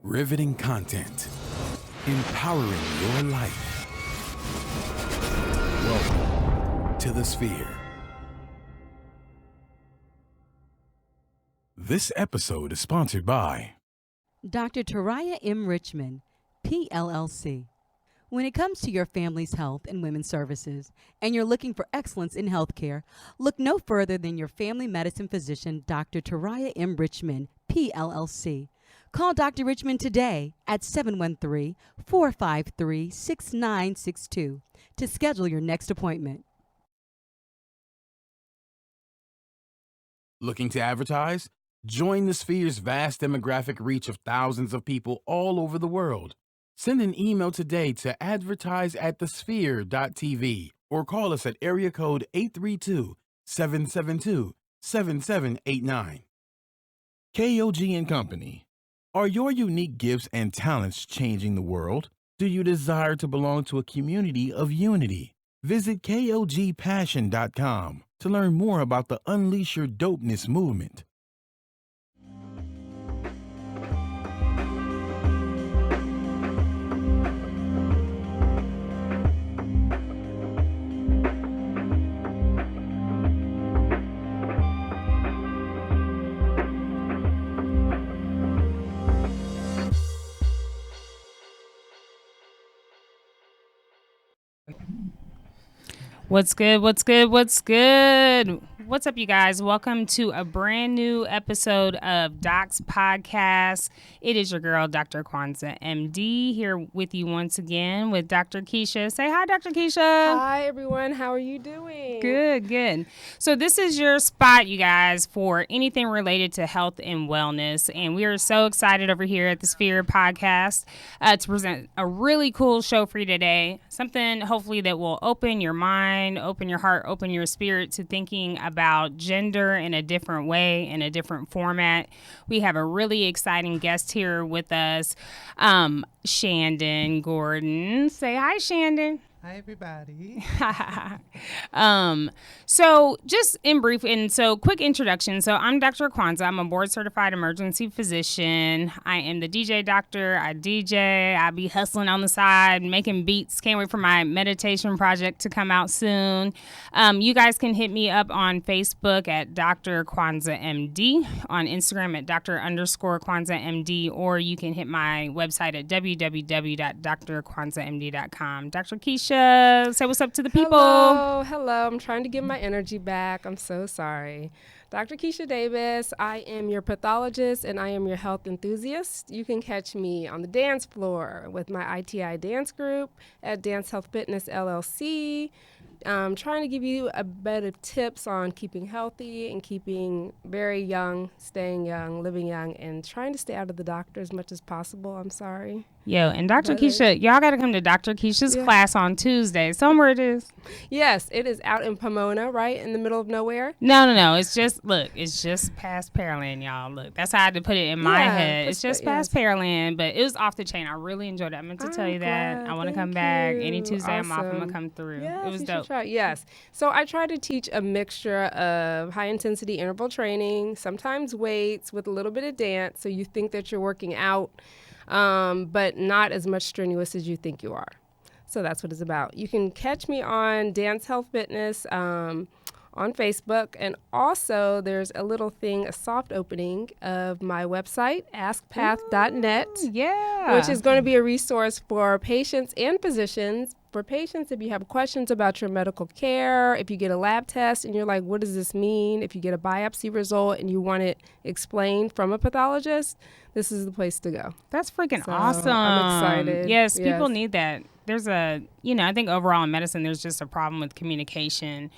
Riveting content. Empowering your life. Welcome to The Sphere. This episode is sponsored by Dr. Taraya M. Richmond, PLLC. When it comes to your family's health and women's services, and you're looking for excellence in healthcare, look no further than your family medicine physician, Dr. Taraya M. Richmond, PLLC. Call Dr. Richmond today at 713-453-6962 to schedule your next appointment. Looking to advertise? Join the Sphere's vast demographic reach of thousands of people all over the world. Send an email today to advertise@thesphere.tv or call us at area code 832-772-7789. KOG and Company. Are your unique gifts and talents changing the world? Do you desire to belong to a community of unity? Visit KOGpassion.com to learn more about the Unleash Your Dopeness movement. What's good? What's good? What's good? What's up, you guys? Welcome to a brand new episode of Doc's Podcast. It is your girl, Dr. Kwanzaa, MD, here with you once again with Dr. Keisha. Say hi, Dr. Keisha. Hi, everyone. How are you doing? Good, good. So this is your spot, you guys, for anything related to health and wellness. And we are so excited over here at the Sphere Podcast to present a really cool show for you today. Something, hopefully, that will open your mind, open your heart, open your spirit to thinking about gender in a different way, in a different format. We have a really exciting guest here with us, Chandon Gordon. Say hi, Chandon. Hi, everybody. So just in brief, and so quick introduction. So I'm Dr. Kwanzaa. I'm a board certified emergency physician. I am the DJ doctor. I DJ. I be hustling on the side, making beats. Can't wait for my meditation project to come out soon. You guys can hit me up on Facebook at Dr. Kwanzaa MD, on Instagram at Dr._Kwanzaa MD, or you can hit my website at www.drkwanzaamd.com. Dr. Keisha, say what's up to the people. Hello. I'm trying to get my energy back. I'm so sorry. Dr. Keisha Davis, I am your pathologist and I am your health enthusiast. You can catch me on the dance floor with my ITI dance group at Dance Health Fitness LLC. Trying to give you a bit of tips on keeping healthy and keeping very young, staying young, living young, and trying to stay out of the doctor as much as possible. I'm sorry. Yo, and Dr. Keisha, y'all got to come to Dr. Keisha's class on Tuesday. Somewhere it is. Yes, it is out in Pomona, right? In the middle of nowhere. No. It's just past Pearland, y'all. Look, that's how I had to put it in my head. It's just past Pearland, but it was off the chain. I really enjoyed it. I meant to tell you that. I want to come back. Any Tuesday I'm off, I'm going to come through. Yes, it was dope. Yes. So I try to teach a mixture of high-intensity interval training, sometimes weights with a little bit of dance, so you think that you're working out, but not as much strenuous as you think you are. So that's what it's about. You can catch me on Dance Health Fitness on Facebook. And also there's a little thing, a soft opening of my website, askpath.net, which is going to be a resource for patients and physicians. For patients, if you have questions about your medical care, if you get a lab test and you're like, what does this mean? If you get a biopsy result and you want it explained from a pathologist, this is the place to go. That's freaking awesome. I'm excited. Yes, people need that. There's I think overall in medicine, there's just a problem with communication,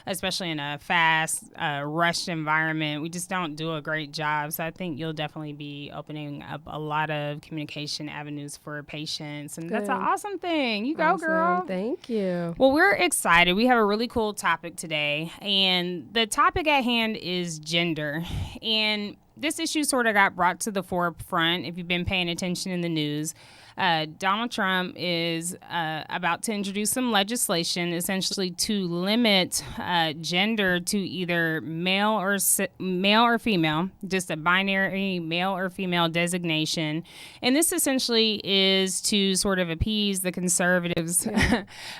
especially in a fast, rushed environment. We just don't do a great job. So I think you'll definitely be opening up a lot of communication avenues for patients. And that's an awesome thing. You go, girl. Thank you. Well, we're excited. We have a really cool topic today. And the topic at hand is gender. And this issue sort of got brought to the forefront if you've been paying attention in the news. Donald Trump is about to introduce some legislation essentially to limit gender to either male or female, just a binary male or female designation. And this essentially is to sort of appease the conservatives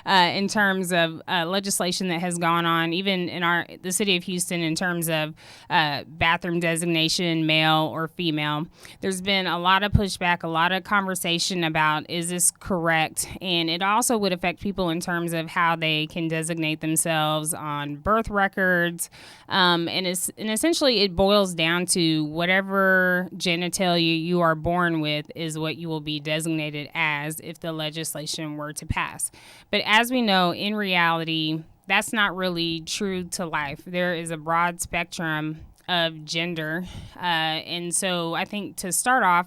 in terms of legislation that has gone on, even in the city of Houston, in terms of bathroom designation, male or female. There's been a lot of pushback, a lot of conversation about, is this correct? And it also would affect people in terms of how they can designate themselves on birth records. And essentially it boils down to whatever genitalia you are born with is what you will be designated as if the legislation were to pass. But as we know, in reality, that's not really true to life. There is a broad spectrum of gender. And so I think to start off,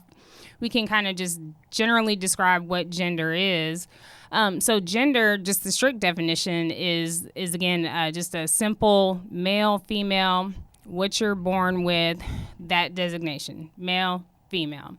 we can kind of just generally describe what gender is. So gender, just the strict definition, is again just a simple male, female, what you're born with, that designation, male, female.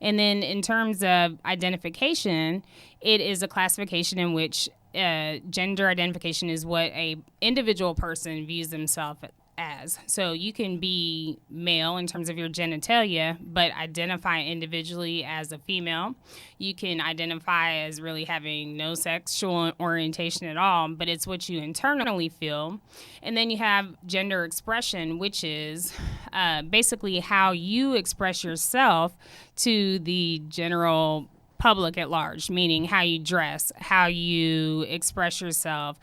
And then in terms of identification, it is a classification in which gender identification is what a individual person views themselves as. So you can be male in terms of your genitalia, but identify individually as a female. You can identify as really having no sexual orientation at all, but it's what you internally feel. And then you have gender expression, which is basically how you express yourself to the general public at large, meaning how you dress, how you express yourself,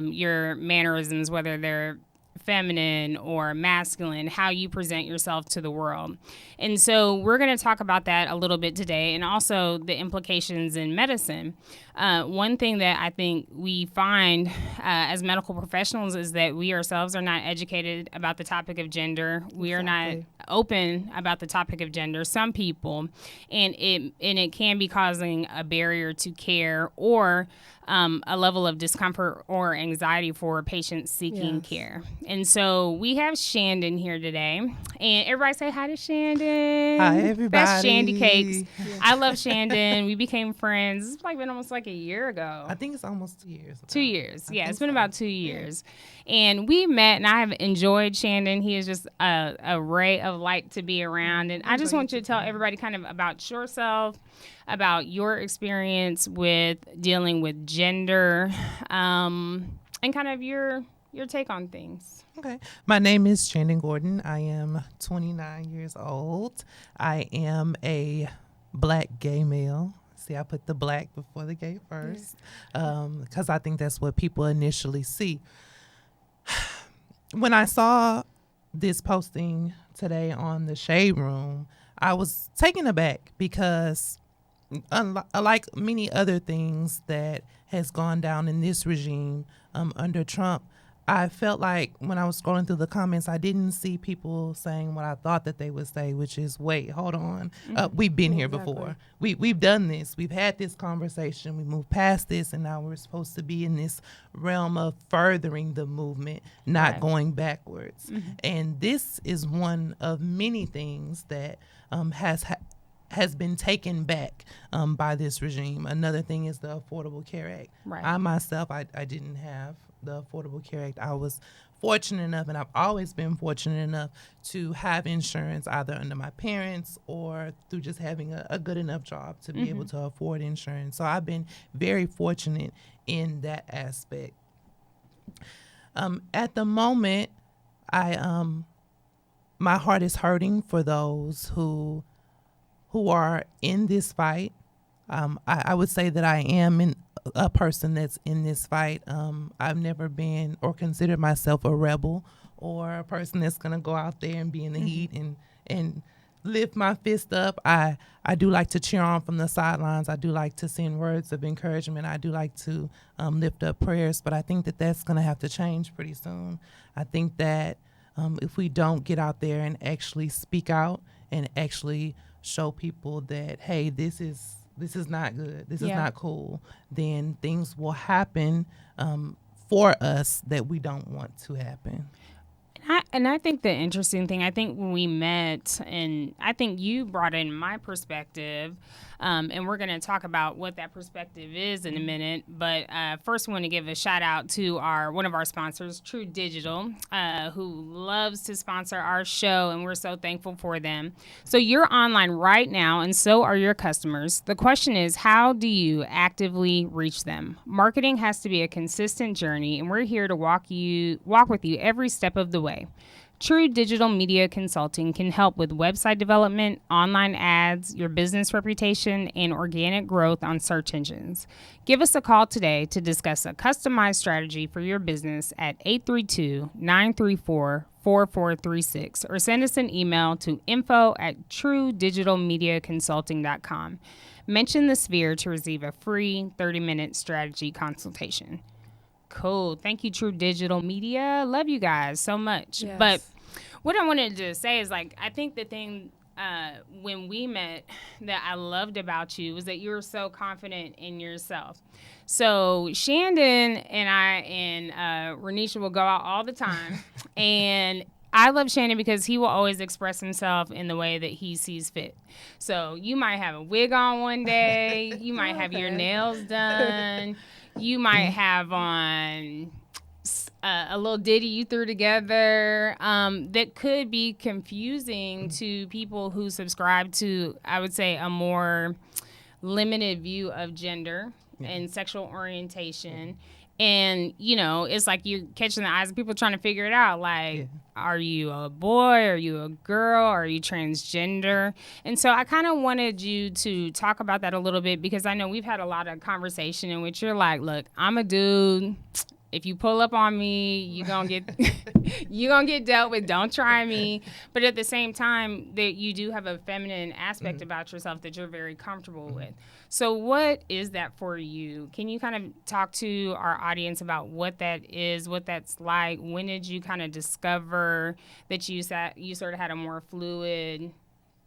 your mannerisms, whether they're feminine or masculine, how you present yourself to the world. And so we're going to talk about that a little bit today, and also the implications in medicine. One thing that I think we find as medical professionals is that we ourselves are not educated about the topic of gender. We are not open about the topic of gender, some people, and it can be causing a barrier to care or a level of discomfort or anxiety for patients seeking care. And so we have Chandon here today. And everybody say hi to Chandon. Hi, everybody. That's Shandy Cakes. Yeah. I love Chandon. We became friends. It's been almost like a year ago. I think it's almost 2 years. 2 years. Yeah, it's been about 2 years. Yeah. And we met, and I have enjoyed Chandon. He is just a ray of light to be around. And I just want you to tell everybody kind of about yourself, about your experience with dealing with gender, and kind of your take on things. Okay. My name is Chandon Gordon. I am 29 years old. I am a Black gay male. See, I put the Black before the gay first, because I think that's what people initially see. When I saw this posting today on the Shade Room, I was taken aback because unlike many other things that has gone down in this regime under Trump, I felt like when I was scrolling through the comments, I didn't see people saying what I thought that they would say, which is, wait, hold on. We've been here before. We've done this. We've had this conversation. We moved past this, and now we're supposed to be in this realm of furthering the movement, not going backwards. And this is one of many things that has been taken back by this regime. Another thing is the Affordable Care Act. I myself, I didn't have the Affordable Care Act. I was fortunate enough, and I've always been fortunate enough to have insurance either under my parents or through just having a good enough job to be able to afford insurance. So I've been very fortunate in that aspect. At the moment, my heart is hurting for those who are in this fight. I would say that I am a person that's in this fight. I've never been or considered myself a rebel or a person that's going to go out there and be in the heat and lift my fist up. I do like to cheer on from the sidelines. I do like to send words of encouragement. I do like to lift up prayers, but I think that that's going to have to change pretty soon. I think that if we don't get out there and actually speak out and actually show people that, hey, this is not good, this is not cool, then things will happen for us that we don't want to happen. And I think the interesting thing, I think when we met, and I think you brought in my perspective, and we're going to talk about what that perspective is in a minute. But first, I want to give a shout out to one of our sponsors, True Digital, who loves to sponsor our show, and we're so thankful for them. So you're online right now, and so are your customers. The question is, how do you actively reach them? Marketing has to be a consistent journey, and we're here to walk with you every step of the way. True Digital Media Consulting can help with website development, online ads, your business reputation, and organic growth on search engines. Give us a call today to discuss a customized strategy for your business at 832-934-4436 or send us an email to info@truedigitalmediaconsulting.com. Mention the Sphere to receive a free 30-minute strategy consultation. Cool. Thank you, True Digital Media. Love you guys so much. Yes. But what I wanted to say is, like, I think the thing when we met that I loved about you was that you were so confident in yourself. So Chandon and I and Renisha will go out all the time. And I love Chandon because he will always express himself in the way that he sees fit. So you might have a wig on one day. You might have your nails done. You might have on a little ditty you threw together that could be confusing to people who subscribe to, I would say, a more limited view of gender and sexual orientation. And, you know, it's like you're catching the eyes of people trying to figure it out. Like, are you a boy? Are you a girl? Are you transgender? And so I kind of wanted you to talk about that a little bit because I know we've had a lot of conversation in which you're like, look, I'm a dude. If you pull up on me, you're going to get dealt with. Don't try me. But at the same time, that you do have a feminine aspect about yourself that you're very comfortable with. So what is that for you? Can you kind of talk to our audience about what that is, what that's like? When did you kind of discover that you sort of had a more fluid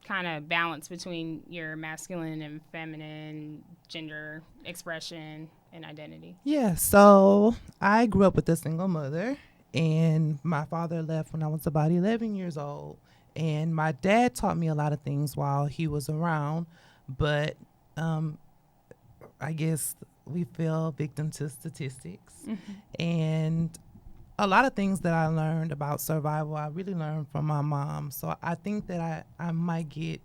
kind of balance between your masculine and feminine gender expression and identity? Yeah, so I grew up with a single mother, and my father left when I was about 11 years old. And my dad taught me a lot of things while he was around, but I guess we fell victim to statistics. And a lot of things that I learned about survival, I really learned from my mom. So I think that I might get,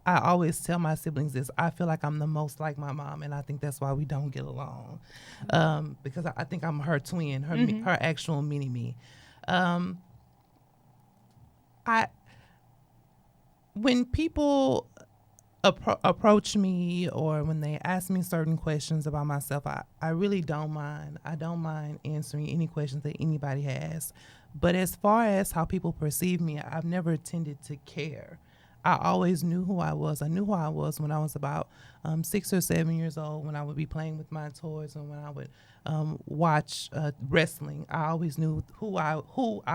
I always tell my siblings this, I feel like I'm the most like my mom, and I think that's why we don't get along. Because I think I'm her twin, her actual mini-me. When people approach me or when they ask me certain questions about myself, I really don't mind. I don't mind answering any questions that anybody has. But as far as how people perceive me, I've never tended to care. I always knew who I was. I knew who I was when I was about 6 or 7 years old, when I would be playing with my toys and when I would watch wrestling. I always knew who I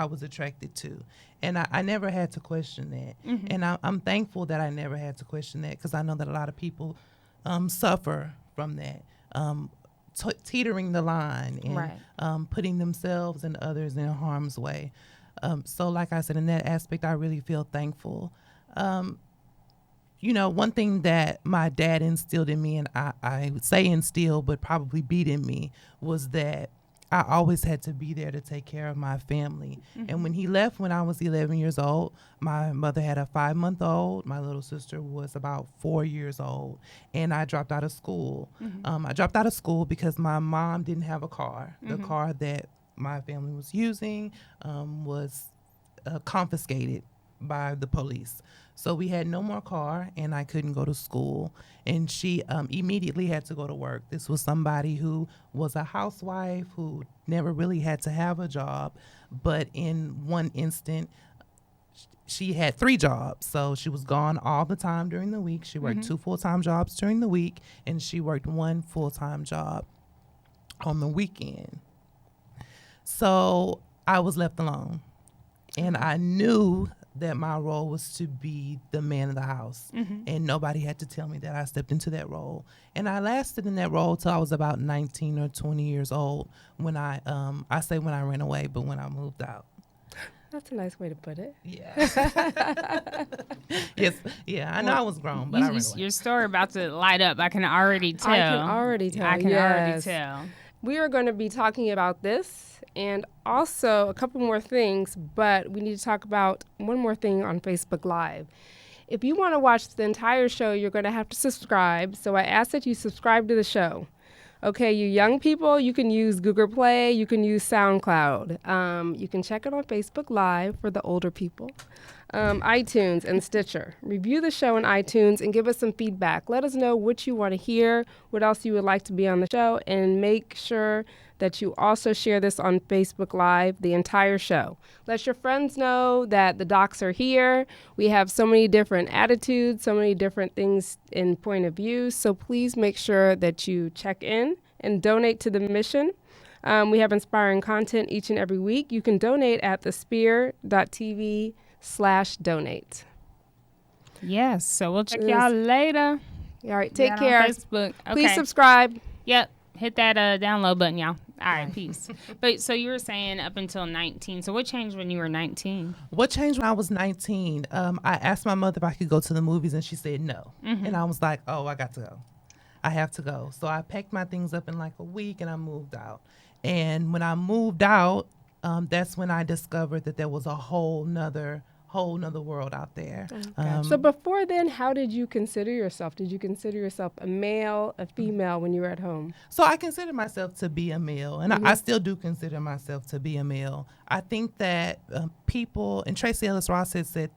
was attracted to. And I never had to question that. And I'm thankful that I never had to question that, because I know that a lot of people suffer from that, teetering the line and putting themselves and others in harm's way. So like I said, in that aspect, I really feel thankful. You know, one thing that my dad instilled in me, and I would say instilled, but probably beat in me, was that I always had to be there to take care of my family. And when he left when I was 11 years old, my mother had a 5-month-old. My little sister was about 4 years old. And I dropped out of school. I dropped out of school because my mom didn't have a car. The car that my family was using was confiscated by the police. So we had no more car, and I couldn't go to school. And she immediately had to go to work. This was somebody who was a housewife who never really had to have a job. But in one instant, she had 3 jobs. So she was gone all the time during the week. She worked 2 full-time jobs during the week, and she worked 1 full-time job on the weekend. So I was left alone. And I knew that my role was to be the man of the house, and nobody had to tell me that. I stepped into that role, and I lasted in that role till I was about 19 or 20 years old. When I say when I ran away, but when I moved out. That's a nice way to put it. Yeah. Yes. Yeah. I know I was grown, but I ran away. Your story about to light up. I can already tell. I can already tell. I can already yes. tell. We are going to be talking about this and also a couple more things, but we need to talk about one more thing on Facebook Live. If you want to watch the entire show, you're going to have to subscribe. So I ask that you subscribe to the show. Okay, you young people, you can use Google Play, you can use SoundCloud. You can check it on Facebook Live for the older people. iTunes and Stitcher. Review the show on iTunes and give us some feedback. Let us know what you want to hear, what else you would like to be on the show, and make sure that you also share this on Facebook Live, the entire show. Let your friends know that the docs are here. We have so many different attitudes, so many different things in point of view. So please make sure that you check in and donate to the mission. We have inspiring content each and every week. You can donate at thesphere.tv/donate. Yes. So we'll check y'all later. All right. Take On care. Facebook. Okay. Please subscribe. Yep. Hit that download button, y'all. All right, peace. But so you were saying up until 19. So what changed when you were 19? What changed when I was 19? I asked my mother if I could go to the movies, and she said no. And I was like, oh, I got to go. I have to go. So I packed my things up in like a week, and I moved out. And when I moved out, that's when I discovered that there was a whole nother world out there. So before then, how did you consider yourself? Did you consider yourself a male, a female when you were at home? So I consider myself to be a male, and I still do consider myself to be a male. I think that people, and Tracy Ellis Ross had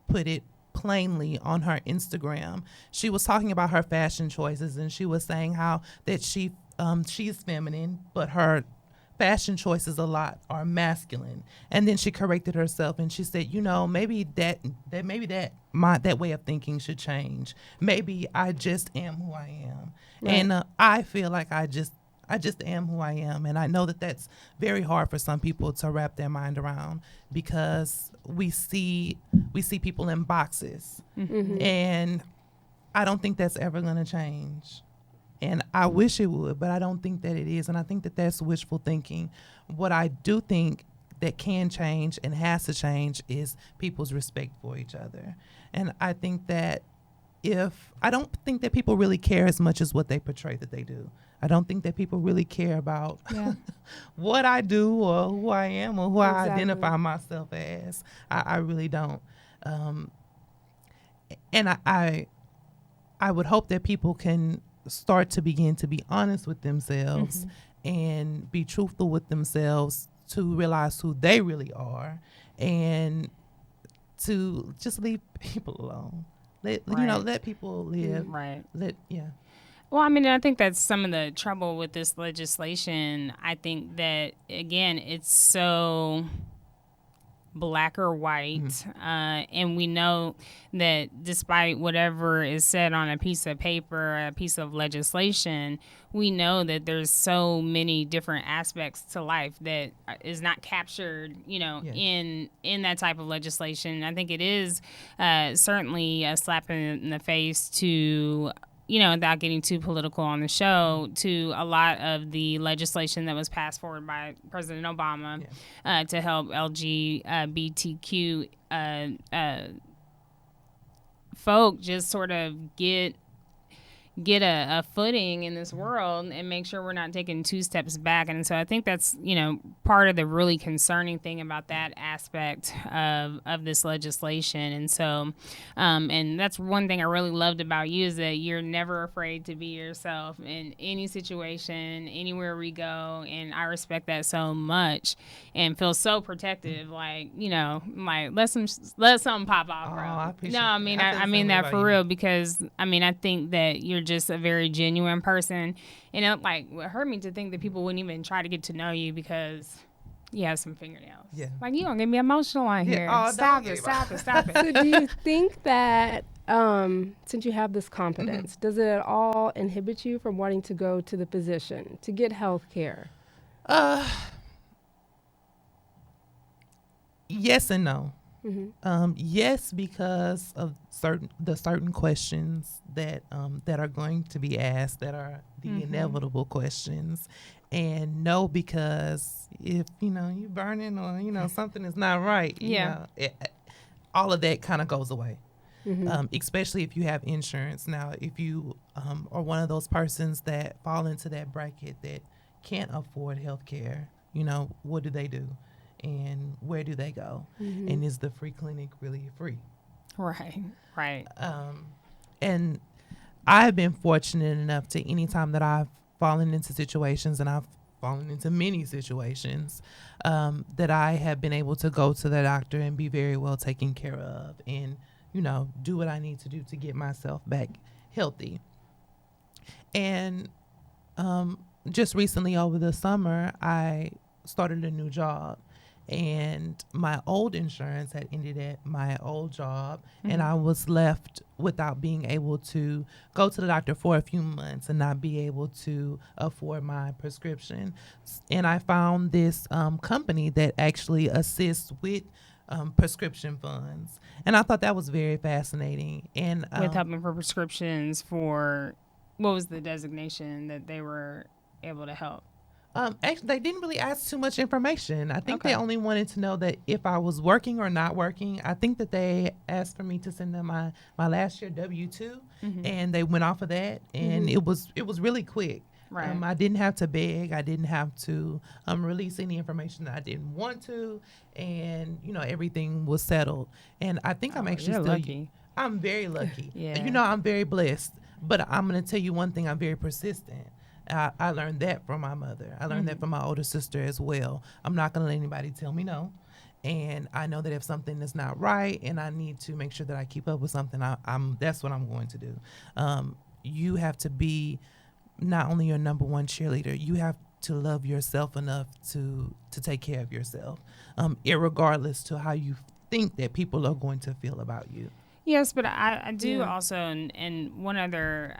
put it plainly on her Instagram. She was talking about her fashion choices, and she was saying how that she's feminine, but her fashion choices a lot are masculine. And then she corrected herself, and she said, maybe that way of thinking should change. Maybe I just am who I am. Right. And I feel like I just am who I am. And I know that that's very hard for some people to wrap their mind around, because we see people in boxes. And I don't think that's ever going to change. And I wish it would, but I don't think that it is. And I think that that's wishful thinking. What I do think that can change and has to change is people's respect for each other. And I think that I don't think that people really care as much as what they portray that they do. I don't think that people really care about what I do or who I am or who I identify myself as. I really don't. And I would hope that people can start to begin to be honest with themselves and be truthful with themselves, to realize who they really are, and to just leave people alone. Let people live. Right. Well, I mean, I think that's some of the trouble with this legislation. I think that, again, it's so black or white, and we know that despite whatever is said on a piece of paper, a piece of legislation, we know that there's so many different aspects to life that is not captured, in that type of legislation. I think it is certainly a slap in the face to, without getting too political on the show, to a lot of the legislation that was passed forward by President Obama to help LGBTQ folk just sort of get a footing in this world and make sure we're not taking two steps back. And so I think that's, part of the really concerning thing about that aspect of this legislation. And so, and that's one thing I really loved about you, is that you're never afraid to be yourself in any situation, anywhere we go. And I respect that so much and feel so protective, like let something pop off, bro. I appreciate I mean that for real, because I think that you're just a very genuine person. And it hurt me to think that people wouldn't even try to get to know you because you have some fingernails. Yeah. You gonna get me emotional on here. Stop it. So do you think that since you have this confidence, does it at all inhibit you from wanting to go to the physician to get health care? Yes and no. Yes, because of certain questions that are going to be asked, that are the inevitable questions, and no, because if you burning, or something is not right, all of that kind of goes away. Especially if you have insurance. Now, if you are one of those persons that fall into that bracket that can't afford health care, what do they do? And where do they go? And is the free clinic really free? Right. And I've been fortunate enough to, anytime that I've fallen into situations, and I've fallen into many situations, that I have been able to go to the doctor and be very well taken care of, and do what I need to do to get myself back healthy. And just recently over the summer, I started a new job, and my old insurance had ended at my old job, and I was left without being able to go to the doctor for a few months and not be able to afford my prescription. And I found this company that actually assists with prescription funds, and I thought that was very fascinating. And With helping for prescriptions for, what was the designation that they were able to help? Actually, they didn't really ask too much information. I think Okay. they only wanted to know that if I was working or not working. I think that they asked for me to send them my last year W-2, and they went off of that, and it was really quick. Right. I didn't have to beg. I didn't have to release any information that I didn't want to, and everything was settled. And I think I'm actually you're still lucky. I'm very lucky. Yeah. I'm very blessed. But I'm going to tell you one thing: I'm very persistent. I learned that from my mother. I learned that from my older sister as well. I'm not going to let anybody tell me no. And I know that if something is not right and I need to make sure that I keep up with something, that's what I'm going to do. You have to be not only your number one cheerleader, you have to love yourself enough to take care of yourself, irregardless to how you think that people are going to feel about you. Yes, but I do also, and one other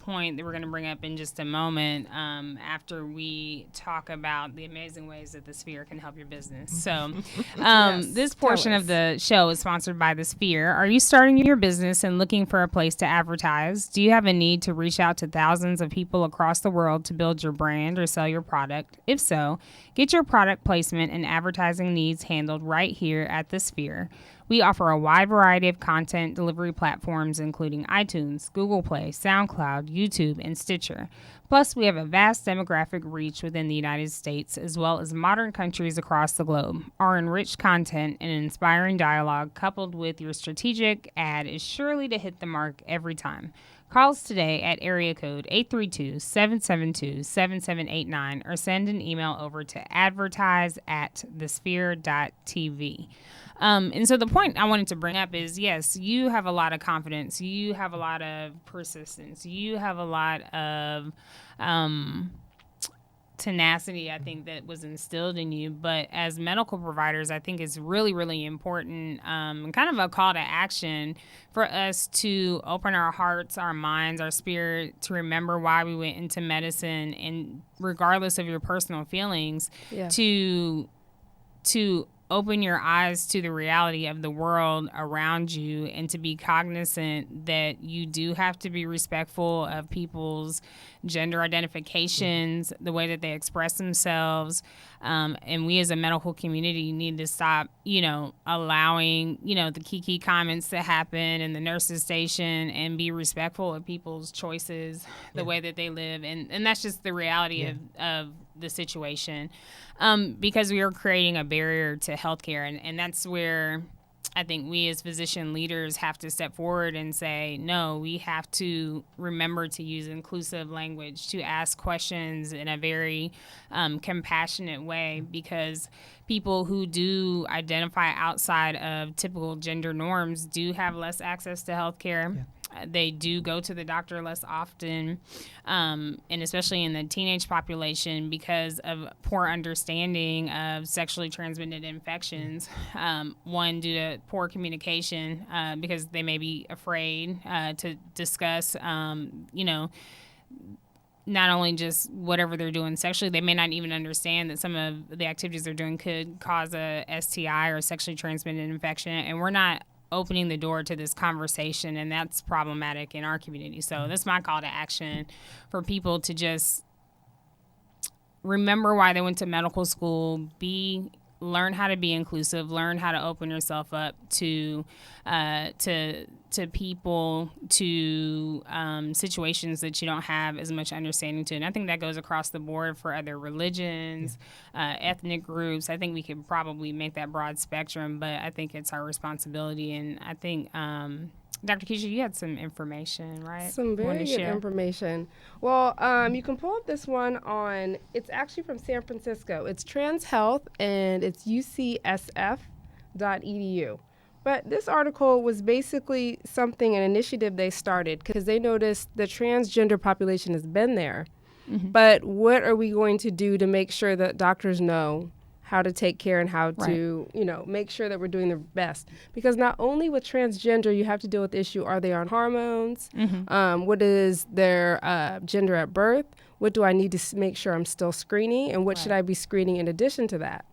point that we're going to bring up in just a moment, after we talk about the amazing ways that the Sphere can help your business. So this portion of the show is sponsored by the Sphere. Are you starting your business and looking for a place to advertise? Do you have a need to reach out to thousands of people across the world to build your brand or sell your product? If so, get your product placement and advertising needs handled right here at the Sphere. We offer a wide variety of content delivery platforms, including iTunes, Google Play, SoundCloud, YouTube, and Stitcher. Plus, we have a vast demographic reach within the United States, as well as modern countries across the globe. Our enriched content and inspiring dialogue, coupled with your strategic ad, is surely to hit the mark every time. Call us today at area code 832-772-7789 or send an email over to advertise@thesphere.tv. And so the point I wanted to bring up is, yes, you have a lot of confidence. You have a lot of persistence. You have a lot of tenacity, I think, that was instilled in you. But as medical providers, I think it's really, really important, and kind of a call to action for us to open our hearts, our minds, our spirit, to remember why we went into medicine, and regardless of your personal feelings, to open your eyes to the reality of the world around you, and to be cognizant that you do have to be respectful of people's gender identifications, the way that they express themselves. And we as a medical community need to stop, allowing, the kiki comments to happen in the nurse's station, and be respectful of people's choices, the way that they live. And that's just the reality of the situation, because we are creating a barrier to healthcare. And that's where I think we as physician leaders have to step forward and say, no, we have to remember to use inclusive language, to ask questions in a very compassionate way, because people who do identify outside of typical gender norms do have less access to healthcare. Yeah. They do go to the doctor less often, and especially in the teenage population, because of poor understanding of sexually transmitted infections. One, due to poor communication, because they may be afraid to discuss, not only just whatever they're doing sexually, they may not even understand that some of the activities they're doing could cause a STI or sexually transmitted infection. And we're not opening the door to this conversation, and that's problematic in our community. So that's my call to action for people to just remember why they went to medical school, learn how to be inclusive, learn how to open yourself up to people, to situations that you don't have as much understanding to. And I think that goes across the board for other religions, ethnic groups. I think we could probably make that broad spectrum, but I think it's our responsibility. And I think Dr. Keisha, you had some information, right? Some very good information. Well, you can pull up this one it's actually from San Francisco. It's Trans Health, and it's ucsf.edu. But this article was basically an initiative they started because they noticed the transgender population has been there. Mm-hmm. But what are we going to do to make sure that doctors know how to take care and how to, make sure that we're doing the best? Because not only with transgender, you have to deal with the issue, are they on hormones? Mm-hmm. What is their gender at birth? What do I need to make sure I'm still screening? And what should I be screening in addition to that?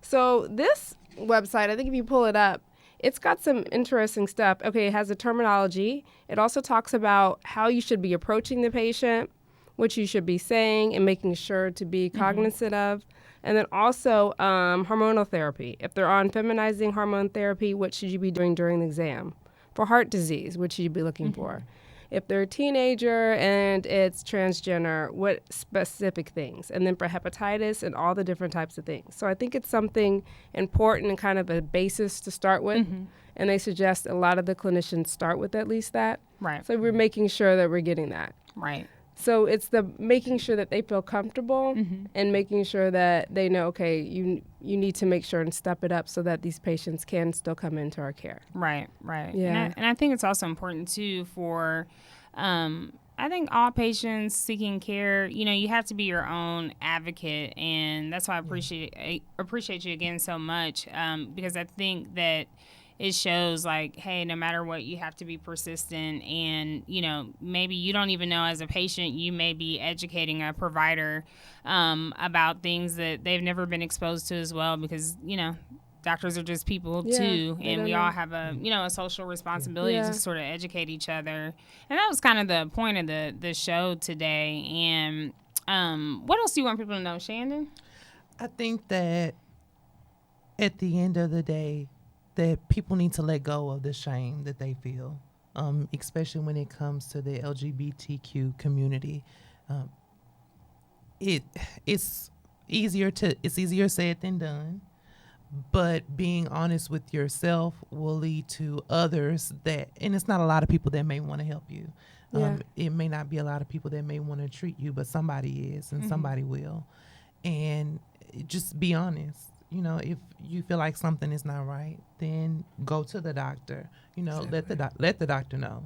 So this website, I think if you pull it up, it's got some interesting stuff. Okay, it has a terminology. It also talks about how you should be approaching the patient, what you should be saying, and making sure to be cognizant of. And then also hormonal therapy. If they're on feminizing hormone therapy, what should you be doing during the exam? For heart disease, what should you be looking for? If they're a teenager and it's transgender, what specific things? And then for hepatitis and all the different types of things. So I think it's something important and kind of a basis to start with. Mm-hmm. And they suggest a lot of the clinicians start with at least that. Right. So we're making sure that we're getting that. Right. So it's the making sure that they feel comfortable and making sure that they know, okay, you need to make sure and step it up so that these patients can still come into our care. Right. Yeah. And I think it's also important, too, for I think all patients seeking care, you have to be your own advocate. And that's why I appreciate you again so much because I think that it shows like, hey, no matter what, you have to be persistent. And, maybe you don't even know as a patient, you may be educating a provider about things that they've never been exposed to as well because, doctors are just people too. And we all have a social responsibility to sort of educate each other. And that was kind of the point of the show today. And what else do you want people to know, Chandon? I think that at the end of the day, that people need to let go of the shame that they feel, especially when it comes to the LGBTQ community. It's easier said than done, but being honest with yourself will lead to others and it's not a lot of people that may want to help you. It may not be a lot of people that may want to treat you, but somebody is and somebody will. And just be honest. If you feel like something is not right, then go to the doctor. Exactly. Let the doctor know.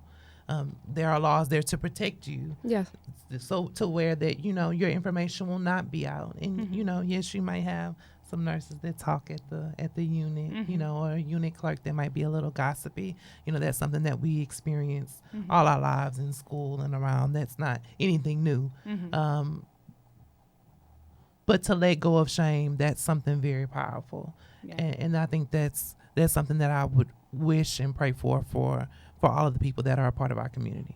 There are laws there to protect you. Yes. So to where that your information will not be out, and yes, you might have some nurses that talk at the unit, or a unit clerk that might be a little gossipy. That's something that we experience all our lives in school and around. That's not anything new. But to let go of shame, that's something very powerful. Yeah. And I think that's something that I would wish and pray for all of the people that are a part of our community.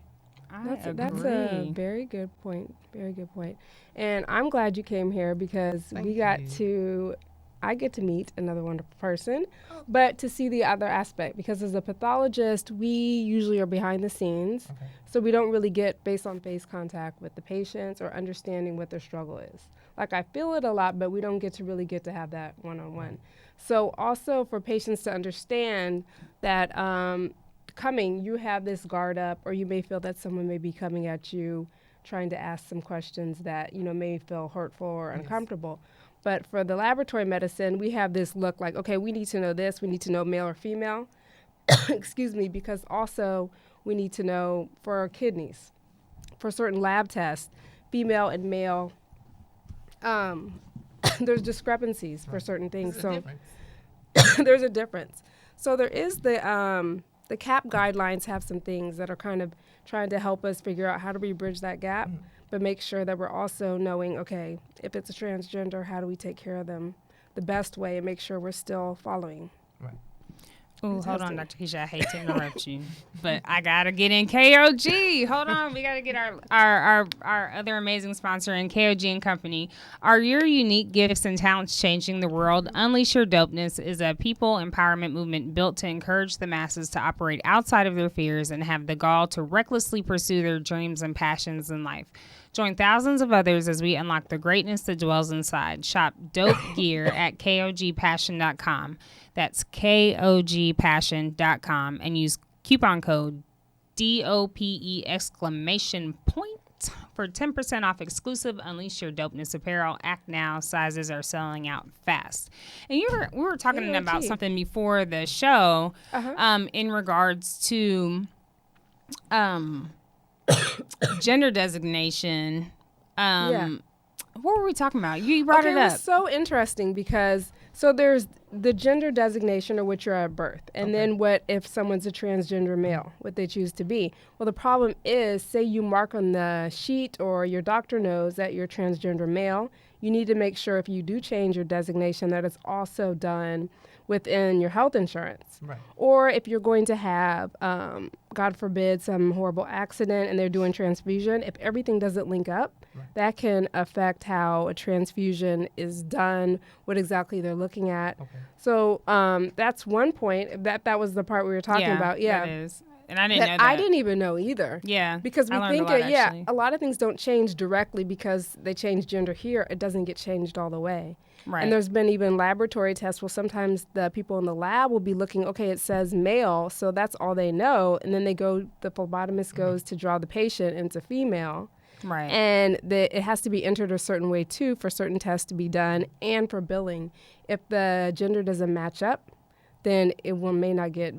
That's a very good point. Very good point. And I'm glad you came here because I get to meet another wonderful person, but to see the other aspect, because as a pathologist, we usually are behind the scenes. Okay. So we don't really get face-on-face contact with the patients or understanding what their struggle is. Like I feel it a lot, but we don't get to have that one-on-one. So also for patients to understand that you have this guard up, or you may feel that someone may be coming at you trying to ask some questions that, may feel hurtful or uncomfortable. But for the laboratory medicine, we have this look like, okay, we need to know this. We need to know male or female. Excuse me, because also we need to know for our kidneys, for certain lab tests, female and male, there's discrepancies for certain things. There's a difference. So there is the CAP guidelines have some things that are kind of trying to help us figure out how do we bridge that gap. but make sure that we're also knowing, okay, if it's a transgender, how do we take care of them the best way and make sure we're still following. Right. Oh, hold on, Dr. Keisha. I hate to interrupt you, but I gotta get in KOG. Hold on, we gotta get our other amazing sponsor in KOG and Company. Are your unique gifts and talents changing the world? Unleash Your Dopeness is a people empowerment movement built to encourage the masses to operate outside of their fears and have the gall to recklessly pursue their dreams and passions in life. Join thousands of others as we unlock the greatness that dwells inside. Shop dope gear at KOGpassion.com. That's KOGpassion.com and use coupon code DOPE for 10% off exclusive Unleash Your Dopeness apparel. Act now. Sizes are selling out fast. And we were talking about something before the show in regards to gender designation. What were we talking about? You brought it up. It was so interesting because there's the gender designation or what you're at birth, and then what if someone's a transgender male, what they choose to be. Well, the problem is, say you mark on the sheet or your doctor knows that you're transgender male, you need to make sure if you do change your designation that it's also done within your health insurance. Right. Or if you're going to have, God forbid, some horrible accident and they're doing transfusion, if everything doesn't link up, that can affect how a transfusion is done, what exactly they're looking at. Okay. So that's one point. That was the part we were talking about. Yeah, that is. And I didn't know that. I didn't even know either. Yeah. Because we think, a lot of things don't change directly because they change gender here. It doesn't get changed all the way. Right. And there's been even laboratory tests where sometimes the people in the lab will be looking, okay, it says male, so that's all they know. And then the phlebotomist goes to draw the patient into female. Right. And it has to be entered a certain way, too, for certain tests to be done and for billing. If the gender doesn't match up, then it may not get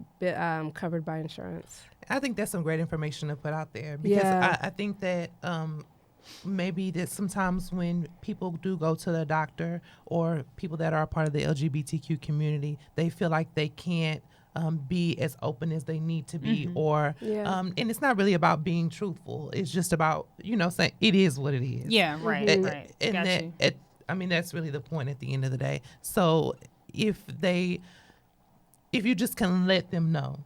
covered by insurance. I think that's some great information to put out there because I think that maybe that sometimes when people do go to the doctor or people that are a part of the LGBTQ community, they feel like they can't be as open as they need to be, or and it's not really about being truthful. It's just about saying it is what it is. Yeah, right, right. And that's really the point at the end of the day. So if you just can let them know.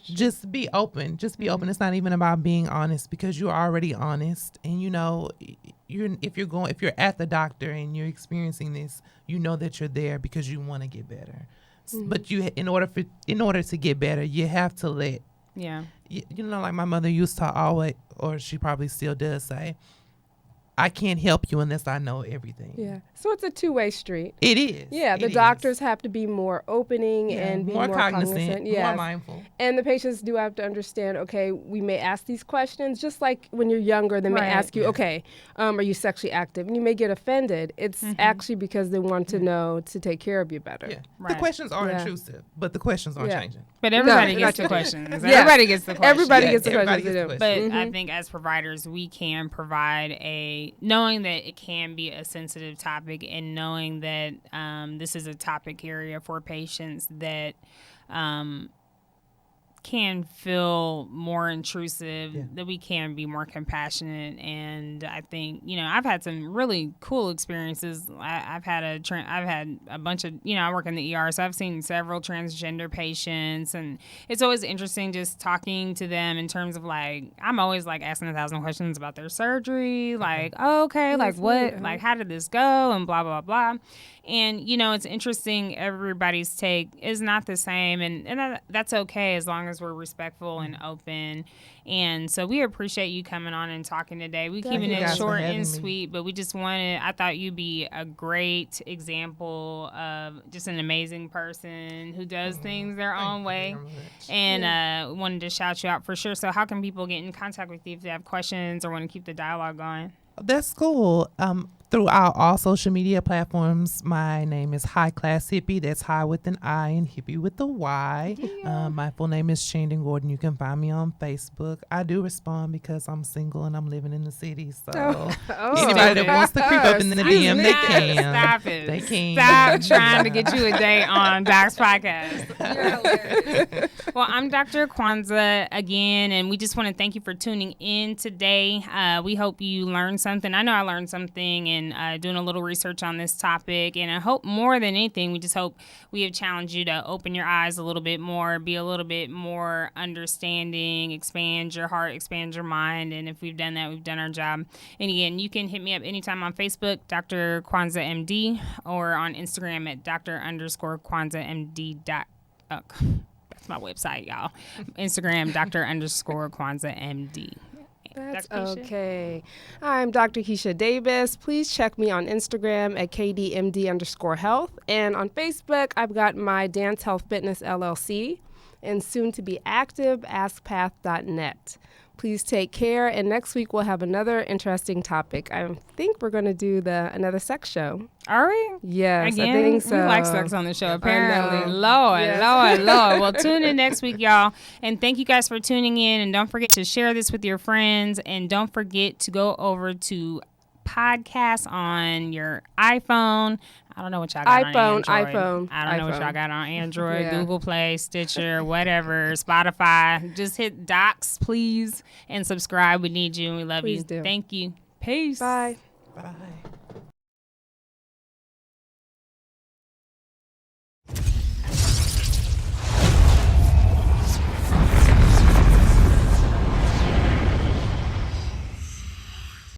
Just be open. Just be open. It's not even about being honest because you're already honest, and if you're at the doctor and you're experiencing this, you know that you're there because you want to get better. But in order to get better, you have to let. Yeah. Like my mother used to always, or she probably still does say, I can't help you unless I know everything. Yeah. So it's a two-way street. It is. Yeah. The doctors have to be more opening and be more cognizant. More mindful. And the patients do have to understand, okay, we may ask these questions, just like when you're younger, they may ask you, okay, are you sexually active? And you may get offended. It's actually because they want to know to take care of you better. Yeah. Right. The questions are intrusive, but the questions aren't changing. But everybody gets the questions. Everybody gets the questions. Everybody gets the questions. But I think as providers, we can provide knowing that it can be a sensitive topic and knowing that this is a topic area for patients that can feel more intrusive, that we can be more compassionate. And I think, I've had some really cool experiences. I've had a bunch of, I work in the ER, so I've seen several transgender patients, and it's always interesting just talking to them in terms of I'm always asking 1,000 questions about their surgery, what, how did this go, and blah, blah, blah. And, it's interesting, everybody's take is not the same, and that's okay as long as we're respectful and open. And so we appreciate you coming on and talking today. We keeping it short and sweet, but we just I thought you'd be a great example of just an amazing person who does things their own way. And wanted to shout you out for sure. So how can people get in contact with you if they have questions or want to keep the dialogue going? That's cool. Throughout all social media platforms, my name is High Class Hippie. That's high with an I and hippie with a Y. My full name is Chandon Gordon. You can find me on Facebook. I do respond because I'm single and I'm living in the city. So anybody that wants to creep up in the DM, they can. Stop it. They can. Stop trying to get you a date on Doc's podcast. You're hilarious. Well, I'm Dr. Kwanzaa again, and we just want to thank you for tuning in today. We hope you learned something. I know I learned something and doing a little research on this topic. And I hope more than anything, we just hope we have challenged you to open your eyes a little bit more, be a little bit more understanding, expand your heart, expand your mind. And if we've done that, we've done our job. And again, you can hit me up anytime on Facebook, Dr. Kwanzaa MD, or on Instagram at Dr._KwanzaaMD. That's my website, y'all. Instagram, Dr._KwanzaaMD. That's Dr. Keisha? okay. I'm Dr. Keisha Davis. Please check me on Instagram at KDMD_health. And on Facebook, I've got my Dance Health Fitness LLC and soon to be active, askpath.net. Please take care. And next week, we'll have another interesting topic. I think we're going to do another sex show. Are we? Yes, Again, I think so. We like sex on the show, apparently. know. Lord, Yes. Lord. Well, tune in next week, y'all. And thank you guys for tuning in. And don't forget to share this with your friends. And don't forget to go over to podcasts on your iPhone. I don't know what y'all got on Android. I don't know what y'all got on Android, Yeah. Google Play, Stitcher, whatever, Spotify. Just hit docs, please, and subscribe. We need you and we love Please you. do. Thank you. Peace. Bye. Bye.